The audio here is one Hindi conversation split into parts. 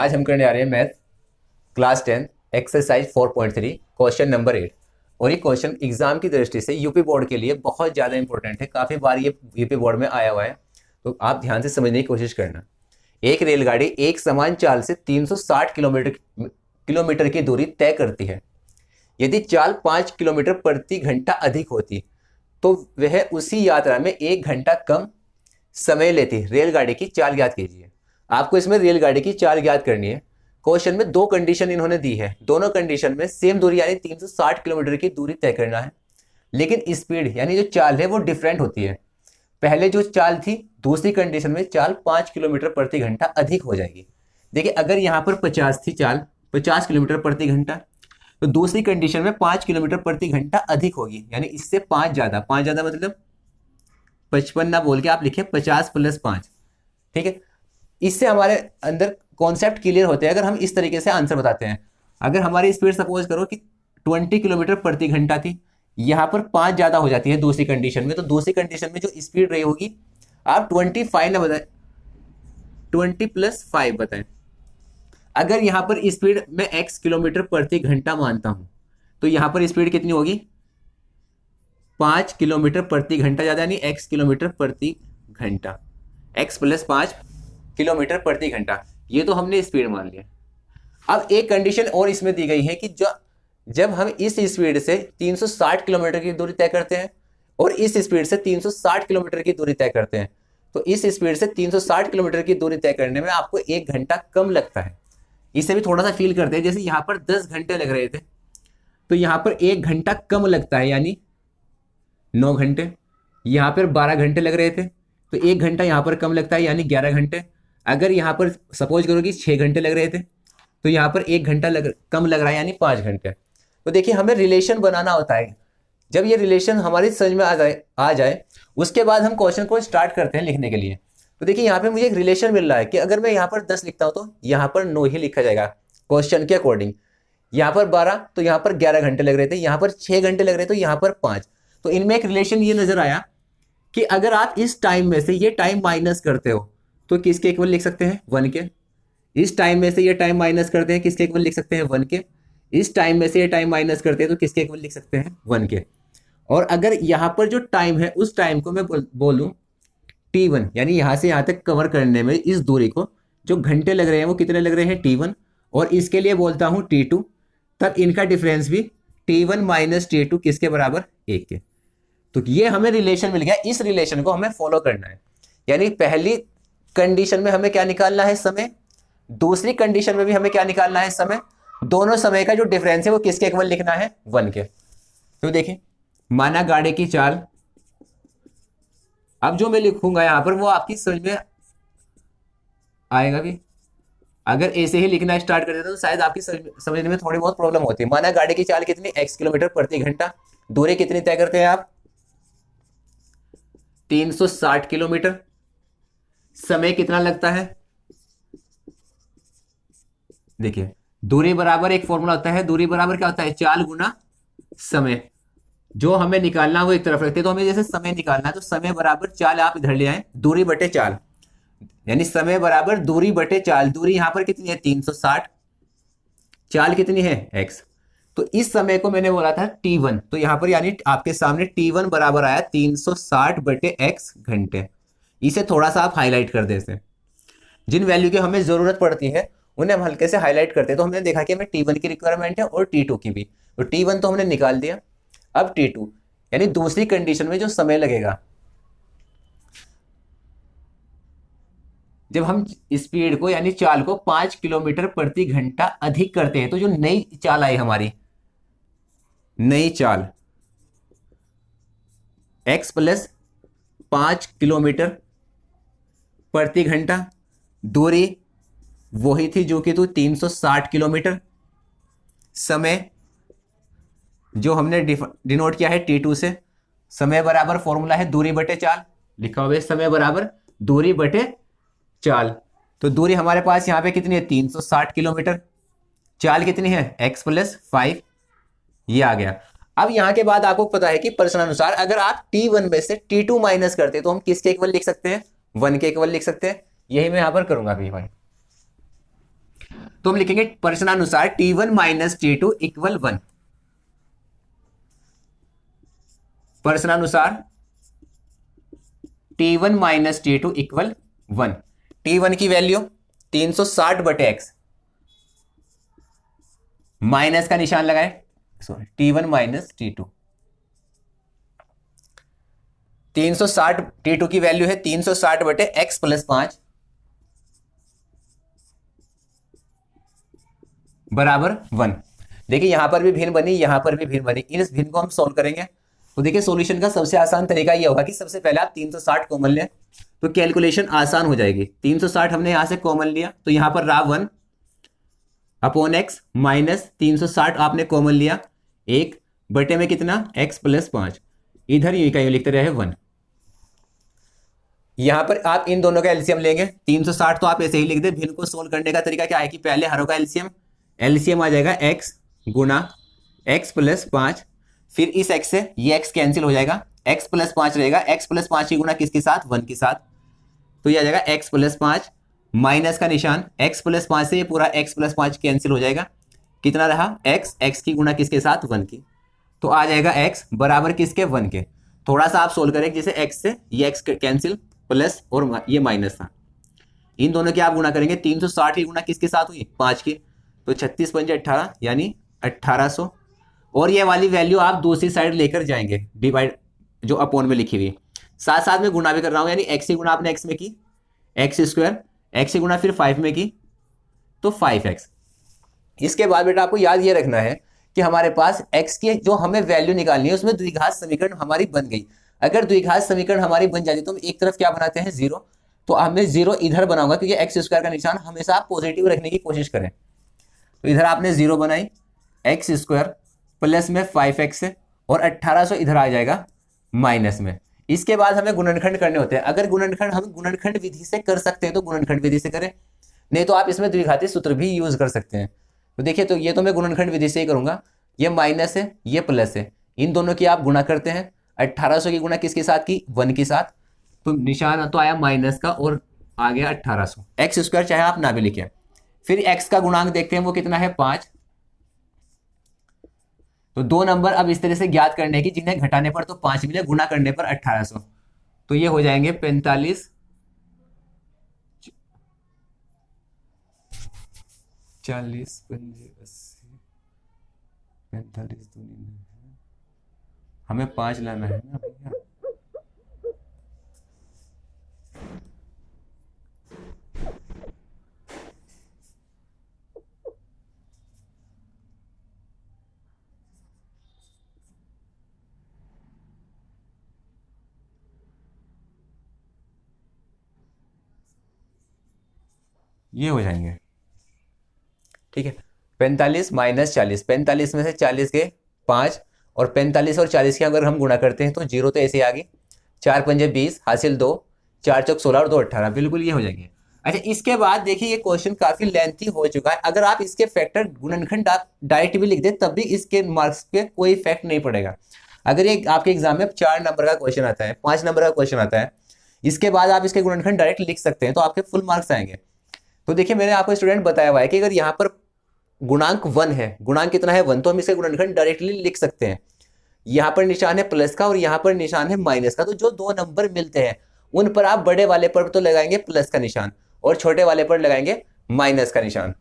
आज हम करने आ रहे हैं math class 10 exercise 4.3 question number 8। और ये क्वेश्चन एग्जाम की दृष्टि से यूपी बोर्ड के लिए बहुत ज़्यादा इंपॉर्टेंट है। काफ़ी बार ये यूपी बोर्ड में आया हुआ है, तो आप ध्यान से समझने की कोशिश करना। एक रेलगाड़ी एक समान चाल से 360 किलोमीटर की दूरी तय करती है। यदि चाल 5 किलोमीटर प्रति घंटा अधिक होती तो वह उसी यात्रा में 1 घंटा कम समय लेती। रेलगाड़ी की चाल ज्ञात कीजिए। आपको इसमें रेलगाड़ी की चाल ज्ञात करनी है। क्वेश्चन में दो कंडीशन इन्होंने दी है, दोनों कंडीशन में सेम दूरी यानी 360 किलोमीटर की दूरी तय करना है, लेकिन स्पीड यानी जो चाल है वो डिफरेंट होती है। पहले जो चाल थी दूसरी कंडीशन में चाल 5 किलोमीटर प्रति घंटा अधिक हो जाएगी। देखिए अगर यहाँ पर 50 थी चाल 50 किलोमीटर प्रति घंटा, तो दूसरी कंडीशन में 5 किलोमीटर प्रति घंटा अधिक होगी, यानी इससे 5 ज़्यादा मतलब 55 ना बोल के आप लिखे 50 + 5। ठीक है, इससे हमारे अंदर कॉन्सेप्ट क्लियर होते हैं। अगर हम इस तरीके से आंसर बताते हैं, अगर हमारी स्पीड सपोज करो कि 20 किलोमीटर प्रति घंटा थी, यहाँ पर 5 ज़्यादा हो जाती है दूसरी कंडीशन में, तो दूसरी कंडीशन में जो स्पीड रही होगी आप 25 ना बताएं, 20 + 5 बताएं। अगर यहाँ पर स्पीड में x किलोमीटर प्रति घंटा मानता हूं, तो यहाँ पर स्पीड कितनी होगी 5 किलोमीटर प्रति घंटा ज़्यादा, यानी x किलोमीटर प्रति घंटा, x + 5 किलोमीटर प्रति घंटा। ये तो हमने स्पीड मान लिया। अब एक कंडीशन और इसमें दी गई है कि जब हम इस स्पीड से 360 किलोमीटर की दूरी तय करते हैं और इस स्पीड से 360 किलोमीटर की दूरी तय करते हैं, तो इस स्पीड से 360 किलोमीटर की दूरी तय करने में आपको 1 घंटा कम लगता है। इसे भी थोड़ा सा फील करते हैं, जैसे यहाँ पर 10 घंटे लग रहे थे, तो यहाँ पर 1 घंटा कम लगता है, यानी 9 घंटे। यहाँ पर 12 घंटे लग रहे थे, तो 1 घंटा यहाँ पर कम लगता है, यानी 11 घंटे। अगर यहाँ पर सपोज करो कि 6 घंटे लग रहे थे, तो यहाँ पर 1 घंटा कम लग रहा है, यानी 5 घंटे। तो देखिए हमें रिलेशन बनाना होता है। जब ये रिलेशन हमारी समझ में आ जाए उसके बाद हम क्वेश्चन को स्टार्ट करते हैं लिखने के लिए। तो देखिए यहाँ पे मुझे एक रिलेशन मिल रहा है कि अगर मैं यहाँ पर 10 लिखता हूँ तो यहाँ पर 9 ही लिखा जाएगा क्वेश्चन के अकॉर्डिंग। यहाँ पर 12 तो यहाँ पर 11 घंटे लग रहे थे, यहाँ पर 6 घंटे लग रहे थे, तो यहाँ पर 5। तो इनमें एक रिलेशन ये नजर आया कि अगर आप इस टाइम में से ये टाइम माइनस करते हो तो किसके इक्वल लिख सकते हैं 1 के। इस टाइम में से ये टाइम माइनस करते हैं, किसके इक्वल लिख सकते हैं 1 के। इस टाइम में से ये टाइम माइनस करते हैं तो किसके इक्वल लिख सकते हैं 1 के। और अगर यहाँ पर जो टाइम है उस टाइम को मैं बोलूं T1, यानी यहाँ से यहाँ तक कवर करने में इस दूरी को जो घंटे लग रहे हैं वो कितने लग रहे हैं T1, और इसके लिए बोलता हूँ T2, तब इनका डिफरेंस भी T1 - T2 किसके बराबर 1 के। तो ये हमें रिलेशन मिल गया, इस रिलेशन को हमें फॉलो करना है। यानी पहली कंडीशन में हमें क्या निकालना है समय, दूसरी कंडीशन में भी हमें क्या निकालना है समय, दोनों समय का जो डिफरेंस है वो किसके इक्वल लिखना है 1 के। तो देखिए माना गाड़ी की चाल, अब जो मैं लिखूंगा यहां पर वो आपकी समझ में आएगा भी। अगर ऐसे ही लिखना स्टार्ट कर देता तो शायद आपकी समझने में थोड़ी बहुत प्रॉब्लम होती है। माना गाड़ी की चाल कितनी x किलोमीटर प्रति घंटा, दूरी कितनी तय करते हैं आप 360 किलोमीटर, समय कितना लगता है। देखिए दूरी बराबर एक फॉर्मूला होता है, दूरी बराबर क्या होता है चाल गुना समय। जो हमें निकालना वो एक तरफ रखते हैं, तो हमें जैसे समय निकालना है तो समय बराबर चाल आप इधर ले आए, दूरी बटे चाल, यानी समय बराबर दूरी बटे चाल। दूरी यहां पर कितनी है 360, चाल कितनी है x। तो इस समय को मैंने बोला था T1, तो यहां पर यानी आपके सामने T1 बराबर आया 360 बटे x घंटे। इसे थोड़ा सा आप हाईलाइट कर देते हैं, जिन वैल्यू की हमें जरूरत पड़ती है उन्हें हम हल्के से हाईलाइट करते हैं। तो हमने देखा कि हमें T1 की रिक्वायरमेंट है और T2 की भी, तो T1 तो हमने निकाल दिया। अब T2 यानी दूसरी कंडीशन में जो समय लगेगा, जब हम स्पीड को यानी चाल को 5 किलोमीटर प्रति घंटा अधिक करते हैं, तो जो नई चाल आई हमारी नई चाल x + 5 किलोमीटर प्रति घंटा, दूरी वही थी जो कि 360 किलोमीटर, समय जो हमने डिनोट किया है T2 से, समय बराबर फॉर्मूला है दूरी बटे चाल, लिखा हुआ है समय बराबर दूरी बटे चाल। तो दूरी हमारे पास यहाँ पे कितनी है 360 किलोमीटर, चाल कितनी है x + 5, ये आ गया। अब यहाँ के बाद आपको पता है कि प्रश्नानुसार अगर आप T1 में से T2 माइनस करते हैं तो हम किसके इक्वल लिख सकते हैं 1 के इक्वल लिख सकते हैं। यही मैं यहाँ पर करूंगा अभी भाई। तो हम लिखेंगे प्रश्नानुसार T1 minus T2 equal 1। प्रश्नानुसार T1 minus T2 equal 1। T1 की वैल्यू 360 बटे एक्स, माइनस का निशान लगाए, sorry T1 minus T2, 360, T2 की वैल्यू है 360 बटे एक्स प्लस 5 बराबर 1। देखिए यहां पर भी भिन्न बनी, यहां पर भी भिन्न बनी, इस भिन्न को हम सोल्व करेंगे। तो देखिए सॉल्यूशन का सबसे आसान तरीका यह होगा कि सबसे पहले आप 360 कॉमन लें तो कैलकुलेशन आसान हो जाएगी। 360 हमने यहां से कॉमन लिया तो यहां पर रहा 1 अपॉन एक्स माइनस 360 आपने कॉमन लिया, 1 बटे में कितना एक्स प्लस 5, इधर ये का लिखते रहे 1। यहां पर आप इन दोनों का एलसीएम लेंगे, 360 तो आप ऐसे ही लिख दे। भिन्न को सोल्व करने का तरीका क्या है कि पहले हरों का एलसीएम आ जाएगा x गुना x प्लस 5, फिर इस x से ये x कैंसिल हो जाएगा, x प्लस 5 रहेगा, x प्लस 5 की गुना किसके साथ, 1 के साथ, तो ये आ जाएगा x प्लस 5 माइनस का निशान, x प्लस 5 से ये पूरा x प्लस 5 कैंसिल हो जाएगा, कितना रहा x की गुना किसके साथ, 1 की, तो आ जाएगा x बराबर किसके, 1 के। थोड़ा सा आप सोल्व करें, जैसे x से ये x कैंसिल प्लस और ये माइनस था, इन दोनों की आप गुणा करेंगे, 360 की गुणा किसके साथ हुई, 5 की, तो 36 पंजे 18 यानी 1800। और ये वाली वैल्यू आप दूसरी साइड लेकर जाएंगे, डिवाइड जो अपॉन में लिखी हुई, साथ साथ में गुणा भी कर रहा हूं, यानी x की गुणा आपने x में की, एक्स स्क्वायर, x की गुणा फिर 5 में की तो 5x। इसके बाद बेटा आपको याद ये रखना है कि हमारे पास x की जो हमें वैल्यू निकालनी है उसमें द्विघात समीकरण हमारी बन गई। अगर द्विघात समीकरण हमारी बन जाती तो हम एक तरफ क्या बनाते हैं, 0, तो हमें 0 इधर बनाऊंगा क्योंकि एक्स स्क्वायर का निशान हमेशा आप पॉजिटिव रखने की कोशिश करें। तो इधर आपने 0 बनाई, एक्स स्क्वायर प्लस में 5x है और 1800 इधर आ जाएगा माइनस में। इसके बाद हमें गुणनखंड करने होते हैं। अगर गुणनखंड हम गुणनखंड विधि से कर सकते हैं तो गुणनखंड विधि से करें, नहीं तो आप इसमें द्विघाती सूत्र भी यूज कर सकते हैं। तो देखिए, तो ये तो मैं गुणनखंड विधि से ही करूंगा, ये माइनस है ये प्लस है, इन दोनों की आप गुणा करते हैं, 1800 की गुणा किसके साथ की, 1 के साथ, तो निशान तो आया माइनस का और आ गया 1800। एक्स स्क्वायर चाहे आप ना भी लिखें। फिर एक्स का गुणांक देखते हैं वो कितना है, 5। तो दो नंबर अब इस तरह से ज्ञात करने की जिन्हें घटाने पर तो 5 मिले, गुणा करने पर 1800, तो ये हो जाएंगे 45, 40, 80, 45, हमें 5 लाना है ना भैया। ये हो जाएंगे, ठीक है। 45 माइनस 40, 45 में से 40 गए 5, और 45 और 40 के अगर हम गुणा करते हैं तो 0 तो ऐसे आ गई, 4 पंजे 20 हासिल 2, 4 चौक 16 और 2 18, बिल्कुल ये हो जाएंगे। अच्छा, इसके बाद देखिए ये क्वेश्चन काफी लेंथी हो चुका है। अगर आप इसके फैक्टर गुणनखंड आप डायरेक्ट भी लिख दे तब भी इसके मार्क्स पे कोई इफेक्ट नहीं पड़ेगा। अगर ये आपके एग्जाम में 4 नंबर का क्वेश्चन आता है, 5 नंबर का क्वेश्चन आता है, इसके बाद आप इसके गुणनखंड डायरेक्ट लिख सकते हैं तो आपके फुल मार्क्स आएंगे। तो देखिए मैंने आपको स्टूडेंट बताया हुआ है कि अगर यहाँ पर गुणांक 1 है, गुणांक कितना है 1, तो हम इसके गुणनखंड डायरेक्टली लिख सकते हैं। यहाँ पर निशान है प्लस का और यहाँ पर निशान है माइनस का, तो जो दो नंबर मिलते हैं उन पर आप बड़े वाले पर तो लगाएंगे प्लस का निशान और छोटे वाले पर लगाएंगे माइनस का निशान,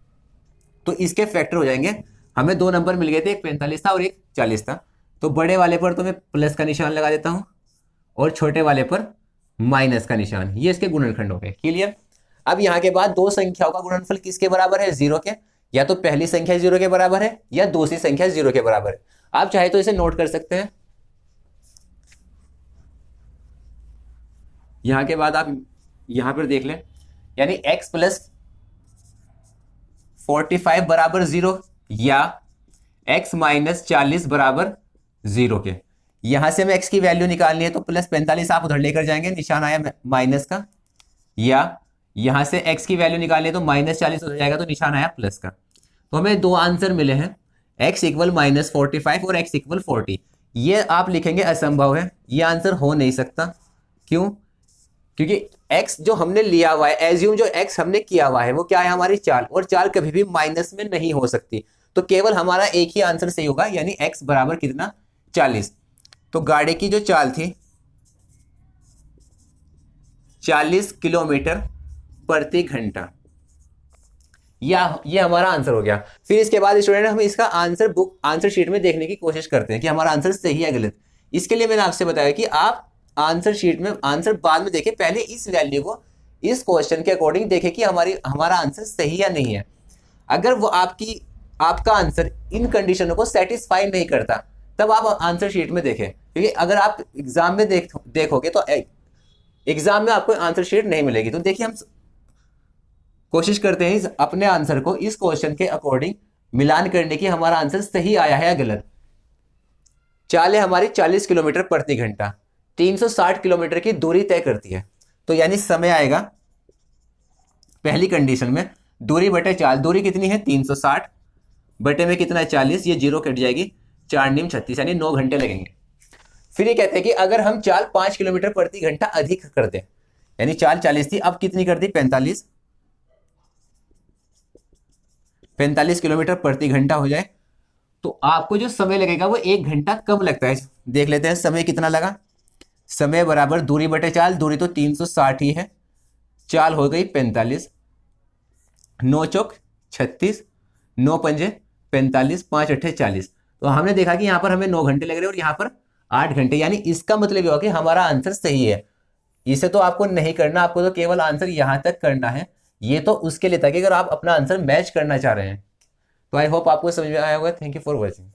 तो इसके फैक्टर हो जाएंगे। हमें 2 नंबर मिल गए थे, एक 45 था और एक 40 था, तो बड़े वाले पर तो मैं प्लस का निशान लगा देता हूं और छोटे वाले पर माइनस का निशान। ये इसके गुणनखंड हो गए, क्लियर। अब यहाँ के बाद दो संख्याओं का गुणनफल किसके बराबर है, 0 के। या तो पहली संख्या 0 के बराबर है या दूसरी संख्या 0 के बराबर है। आप चाहे तो इसे नोट कर सकते हैं। यहां के बाद आप यहां पर देख लें, यानी x प्लस 45 बराबर 0 या x माइनस 40 बराबर 0 के। यहां से हमें x की वैल्यू निकालनी है तो प्लस 45 आप उधर लेकर जाएंगे, निशान आया माइनस का, या यहां से x की वैल्यू निकालनी है तो माइनस 40 हो जाएगा तो निशान आया प्लस का। तो हमें दो आंसर मिले हैं, x इक्वल माइनस 45 और x इक्वल 40। ये आप लिखेंगे असंभव है, ये आंसर हो नहीं सकता। क्यों? क्योंकि एक्स जो हमने लिया हुआ है, एज्यूम जो एक्स हमने किया हुआ है वो क्या है, हमारी चाल, और चाल कभी भी माइनस में नहीं हो सकती, तो केवल हमारा एक ही आंसर सही होगा, यानी एक्स बराबर कितना, 40। तो गाड़ी की जो चाल थी 40 किलोमीटर प्रति घंटा, या ये हमारा आंसर हो गया। फिर इसके बाद स्टूडेंट हम इसका आंसर शीट में देखने की कोशिश करते हैं कि हमारा आंसर सही है गलत। इसके लिए मैंने आपसे बताया कि आप आंसर शीट में आंसर बाद में देखें, पहले इस वैल्यू को इस क्वेश्चन के अकॉर्डिंग देखें कि हमारा आंसर सही या नहीं है। अगर वो आपका आंसर इन कंडीशनों को सेटिस्फाई नहीं करता, तब आप आंसर शीट में देखें, क्योंकि अगर आप एग्जाम में देखोगे तो एग्जाम में आपको आंसर शीट नहीं मिलेगी। तो देखिए हम कोशिश करते हैं अपने आंसर को इस क्वेश्चन के अकॉर्डिंग मिलान करने की, हमारा आंसर सही आया है या गलत। चाल है हमारी 40 किलोमीटर प्रति घंटा, 360 किलोमीटर की दूरी तय करती है, तो यानी समय आएगा पहली कंडीशन में दूरी बटे चाल, दूरी कितनी है 360 बटे में कितना है 40, ये जीरो कट जाएगी, 4 नीम 36, यानी 9 घंटे लगेंगे। फिर ये कहते हैं कि अगर हम चाल 5 किलोमीटर प्रति घंटा अधिक कर दें, यानी चाल 40 थी अब कितनी कर दी 45 किलोमीटर प्रति घंटा हो जाए, तो आपको जो समय लगेगा वो 1 घंटा कम लगता है। देख लेते हैं समय कितना लगा, समय बराबर दूरी बटे चाल, दूरी तो 360 ही है, चाल हो गई 45, 9 चौक 36, 9 पंजे 45, 5 अट्ठे 40। तो हमने देखा कि यहाँ पर हमें 9 घंटे लग रहे हैं और यहाँ पर 8 घंटे, यानी इसका मतलब ये होगा कि हमारा आंसर सही है। इसे तो आपको नहीं करना, आपको तो केवल आंसर यहाँ तक करना है। ये तो उसके लिए था कि अगर आप अपना आंसर मैच करना चाह रहे हैं। तो आई होप आपको समझ में आया होगा। Thank you for watching.